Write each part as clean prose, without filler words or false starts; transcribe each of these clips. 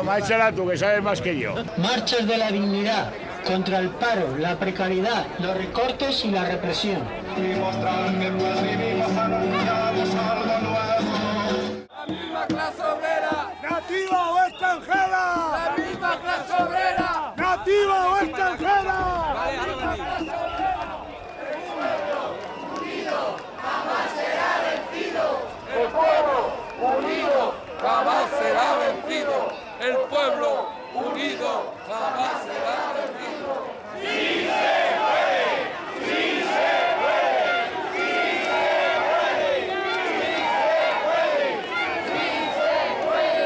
Toma, échala tú, que sabes más que yo. Marchas de la dignidad contra el paro, la precariedad, los recortes y la represión. Y mostrar que pues vivimos anunciamos algo nuevo. La misma clase obrera, nativa o extranjera. la misma clase obrera, Nativa o extranjera. unido jamás será vencido. El pueblo unido jamás será vencido. El pueblo unido jamás será vencido. ¡Sí se puede! ¡Sí se puede! ¡Sí se puede! ¡Sí se puede!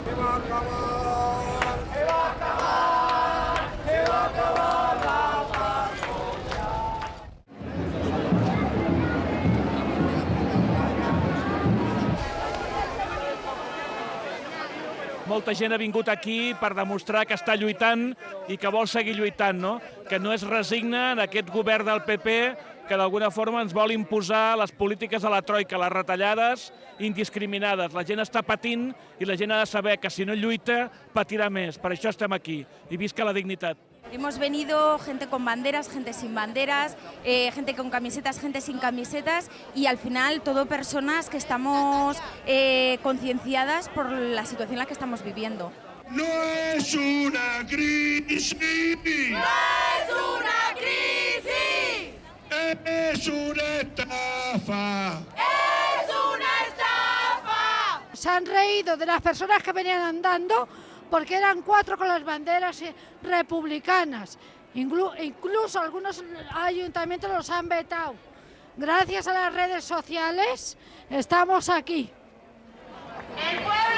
¿Qué va a acabar? ¡Se va a acabar! ¡Se va a acabar la paz! Molta gent ha vingut aquí per demostrar que està lluitant i que vol seguir lluitant, no? Que no es resigna en aquest govern del PP que d'alguna forma ens vol imposar les polítiques de la troika, les retallades indiscriminades. La gent està patint i la gent ha de saber que si no lluita patirà més. Per això estem aquí. I visca la dignitat. Hemos venido gente con banderas, gente sin banderas, gente con camisetas, gente sin camisetas y al final todo personas que estamos concienciadas por la situación en la que estamos viviendo. No es una crisis. ¡No es una crisis! Es una estafa. ¡Es una estafa! Se han reído de las personas que venían andando porque eran 4 con las banderas republicanas. Incluso algunos ayuntamientos los han vetado. Gracias a las redes sociales estamos aquí. ¡El pueblo